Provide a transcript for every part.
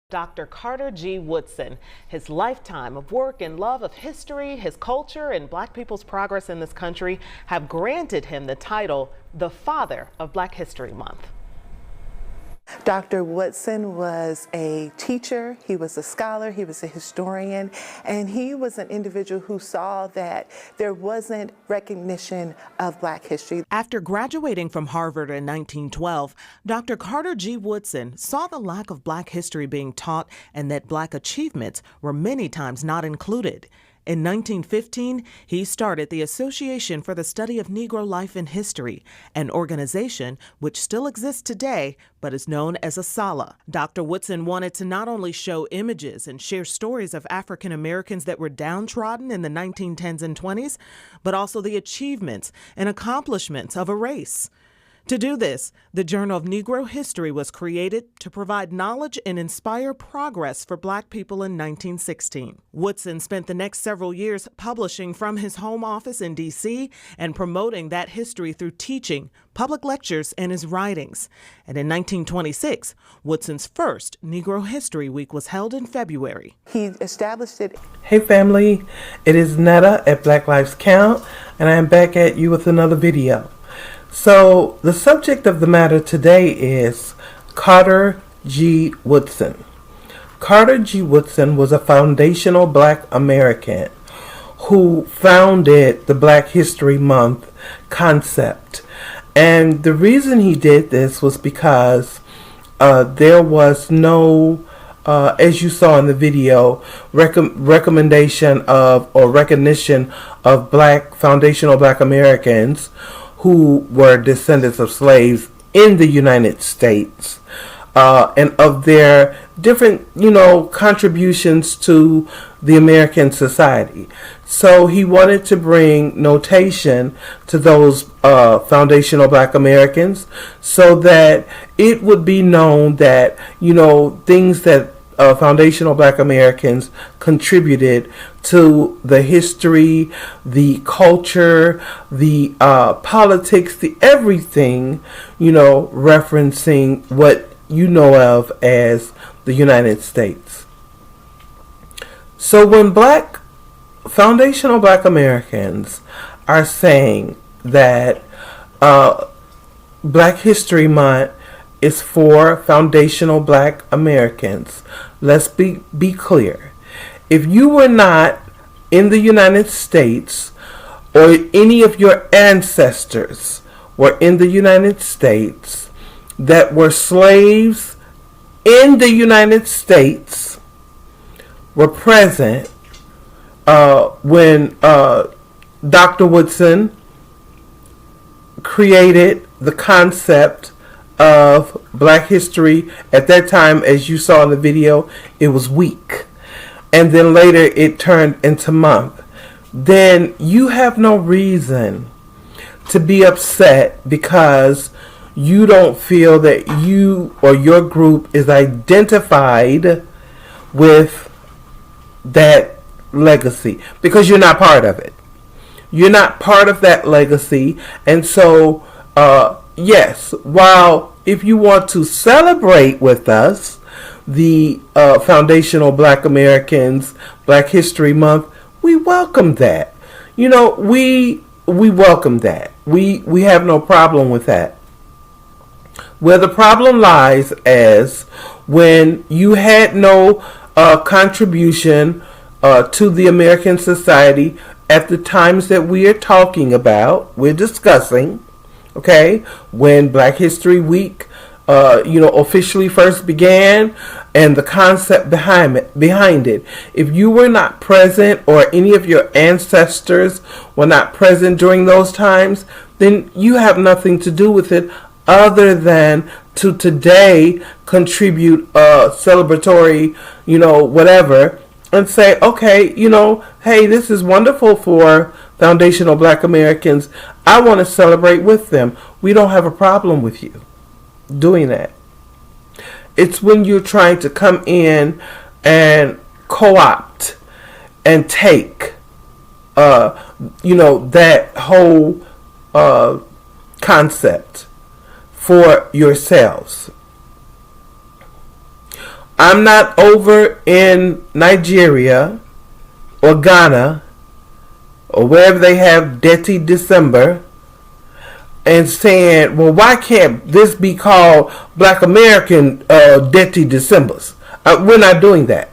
Dr. Carter G Woodson. His lifetime of work and love of history, his culture, and Black people's progress in this country have granted him the title, the Father of Black History Month. Dr. Woodson was a teacher, he was a scholar, he was a historian, and he was an individual who saw that there wasn't recognition of Black history. After graduating from Harvard in 1912, Dr. Carter G Woodson saw the lack of Black history being taught and that Black achievements were many times not included. In 1915, he started the Association for the Study of Negro Life and History, an organization which still exists today but is known as ASALH. Dr. Woodson wanted to not only show images and share stories of African Americans that were downtrodden in the 1910s and 20s, but also the achievements and accomplishments of a race. To do this, the Journal of Negro History was created to provide knowledge and inspire progress for Black people in 1916. Woodson spent the next several years publishing from his home office in D.C. and promoting that history through teaching, public lectures, and his writings. And in 1926, Woodson's first Negro History Week was held in February. He established it. Hey family, it is Netta at Black Lives Count, and I am back at you with another video. So the subject of the matter today is Carter G Woodson. Carter G Woodson was a foundational Black American who founded the Black History Month concept. And the reason he did this was because there was no, as you saw in the video, recommendation of or recognition of foundational Black Americans who were descendants of slaves in the United States, and of their different, contributions to the American society. So he wanted to bring notation to those foundational Black Americans so that it would be known that, things that foundational Black Americans contributed to the history, the culture, the politics, the everything, referencing what you know of as the United States. So when foundational Black Americans are saying that Black History Month is for foundational Black Americans, let's be clear. If you were not in the United States, or any of your ancestors were in the United States that were slaves in the United States, were present when Dr. Woodson created the concept of Black history. At that time, as you saw in the video, it was week, and then later it turned into month. Then you have no reason to be upset because you don't feel that you or your group is identified with that legacy, because you're not part of it. You're not part of that legacy. And so yes, while if you want to celebrate with us the foundational Black Americans, Black History Month, we welcome that. We welcome that. We have no problem with that. Where the problem lies is when you had no contribution to the American society at the times that we are talking about, we're discussing. Okay, when Black History Week, officially first began, and the concept behind it. If you were not present, or any of your ancestors were not present during those times, then you have nothing to do with it, other than to today contribute celebratory, whatever, and say, okay, hey, this is wonderful for foundational Black Americans. I want to celebrate with them. We don't have a problem with you doing that. It's when you're trying to come in and co-opt and take, that whole concept for yourselves. I'm not over in Nigeria or Ghana or wherever they have Dirty December and saying, well, why can't this be called Black American Dirty Decembers? We're not doing that.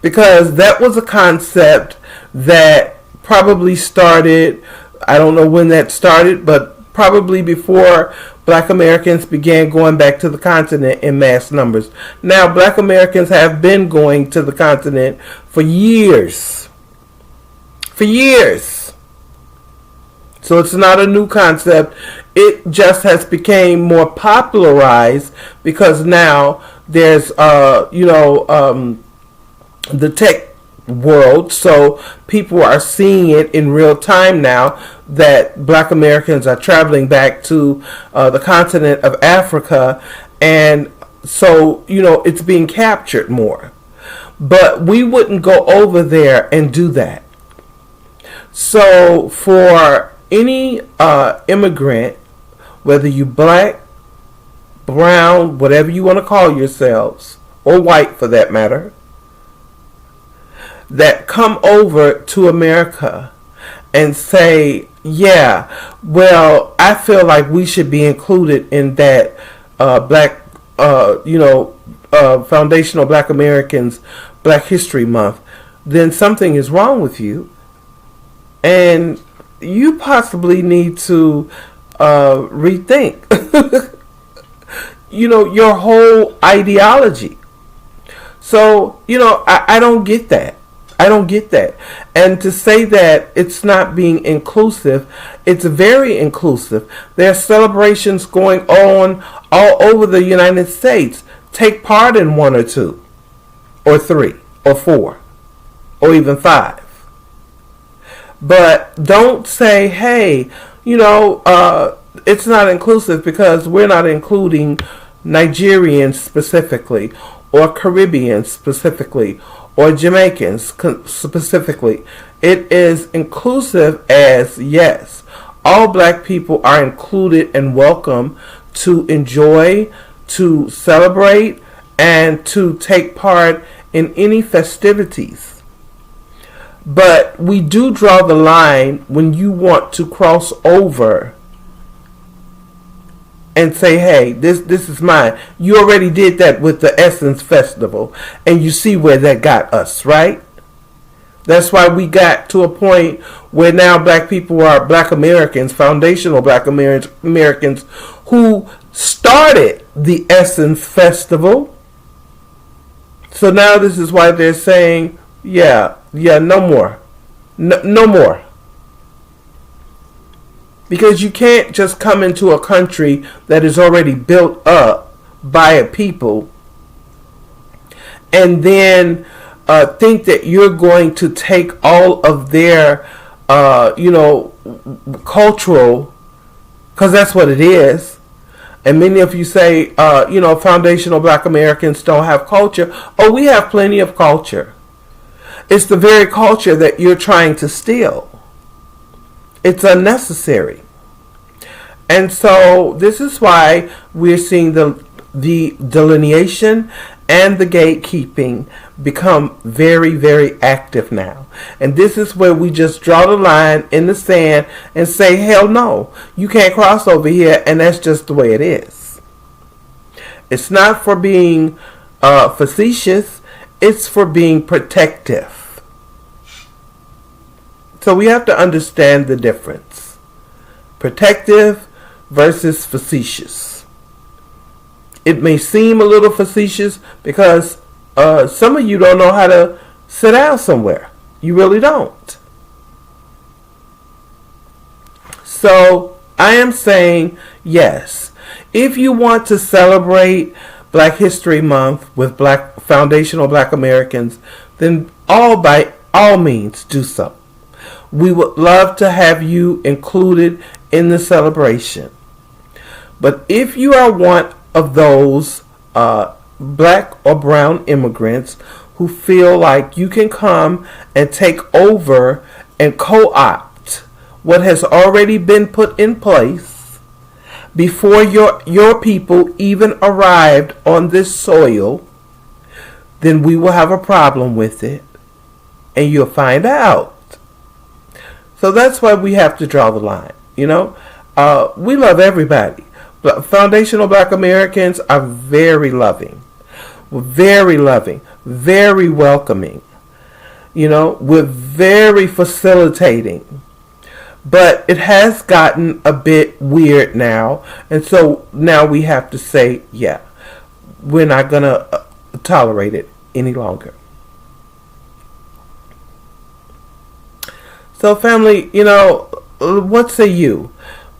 Because that was a concept that probably started, I don't know when that started, but probably before Black Americans began going back to the continent in mass numbers. Now, Black Americans have been going to the continent for years. For years. So it's not a new concept. It just has become more popularized because now there's, the tech world, so people are seeing it in real time now that Black Americans are traveling back to the continent of Africa, and so it's being captured more. But we wouldn't go over there and do that. So for any immigrant, whether you black, brown, whatever you want to call yourselves, or white for that matter, that come over to America and say, yeah, well, I feel like we should be included in that Foundational Black Americans Black History Month, then something is wrong with you. And you possibly need to rethink, your whole ideology. So, I don't get that. I don't get that. And to say that it's not being inclusive, it's very inclusive. There are celebrations going on all over the United States. Take part in one or two, or three, or four, or even five. But don't say, hey, it's not inclusive because we're not including Nigerians specifically, or Caribbeans specifically, or Jamaicans specifically. It is inclusive as, yes, all black people are included and welcome to enjoy, to celebrate, and to take part in any festivities. But we do draw the line when you want to cross over and say, hey, this is mine. You already did that with the Essence Festival, and you see where that got us, right? That's why we got to a point where now black people are Black Americans, foundational Black Americans, who started the Essence Festival. So now this is why they're saying, yeah, no more. No more. Because you can't just come into a country that is already built up by a people and then think that you're going to take all of their, cultural, because that's what it is. And many of you say, foundational Black Americans don't have culture. Oh, we have plenty of culture. It's the very culture that you're trying to steal. It's unnecessary. And so this is why we're seeing the delineation and the gatekeeping become very, very active now. And this is where we just draw the line in the sand and say, hell no, you can't cross over here, and that's just the way it is. It's not for being facetious, it's for being protective. So we have to understand the difference. Protective versus facetious. It may seem a little facetious because some of you don't know how to sit down somewhere. You really don't. So I am saying yes. If you want to celebrate Black History Month with foundational Black Americans, then by all means do so. We would love to have you included in the celebration. But if you are one of those black or brown immigrants who feel like you can come and take over and co-opt what has already been put in place before your people even arrived on this soil, then we will have a problem with it, and you'll find out. So that's why we have to draw the line. We love everybody. But foundational Black Americans are very loving. We're very loving, very welcoming. We're very facilitating. But it has gotten a bit weird now. And so now we have to say, yeah, we're not going to tolerate it any longer. So family, what say you?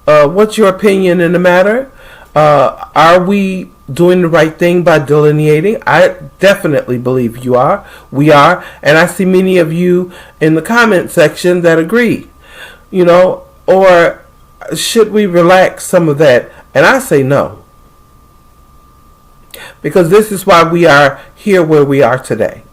What's your opinion in the matter? Are we doing the right thing by delineating? I definitely believe we are, and I see many of you in the comment section that agree. Or should we relax some of that? And I say no. Because this is why we are here where we are today.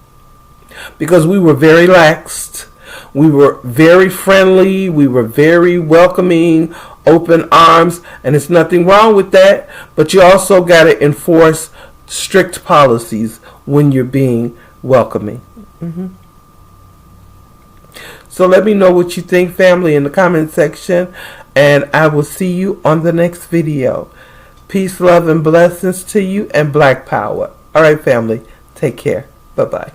Because we were very laxed. We were very friendly. We were very welcoming, open arms, and there's nothing wrong with that. But you also got to enforce strict policies when you're being welcoming. So let me know what you think, family, in the comment section, and I will see you on the next video. Peace, love, and blessings to you, and Black Power. All right, family, take care. Bye-bye.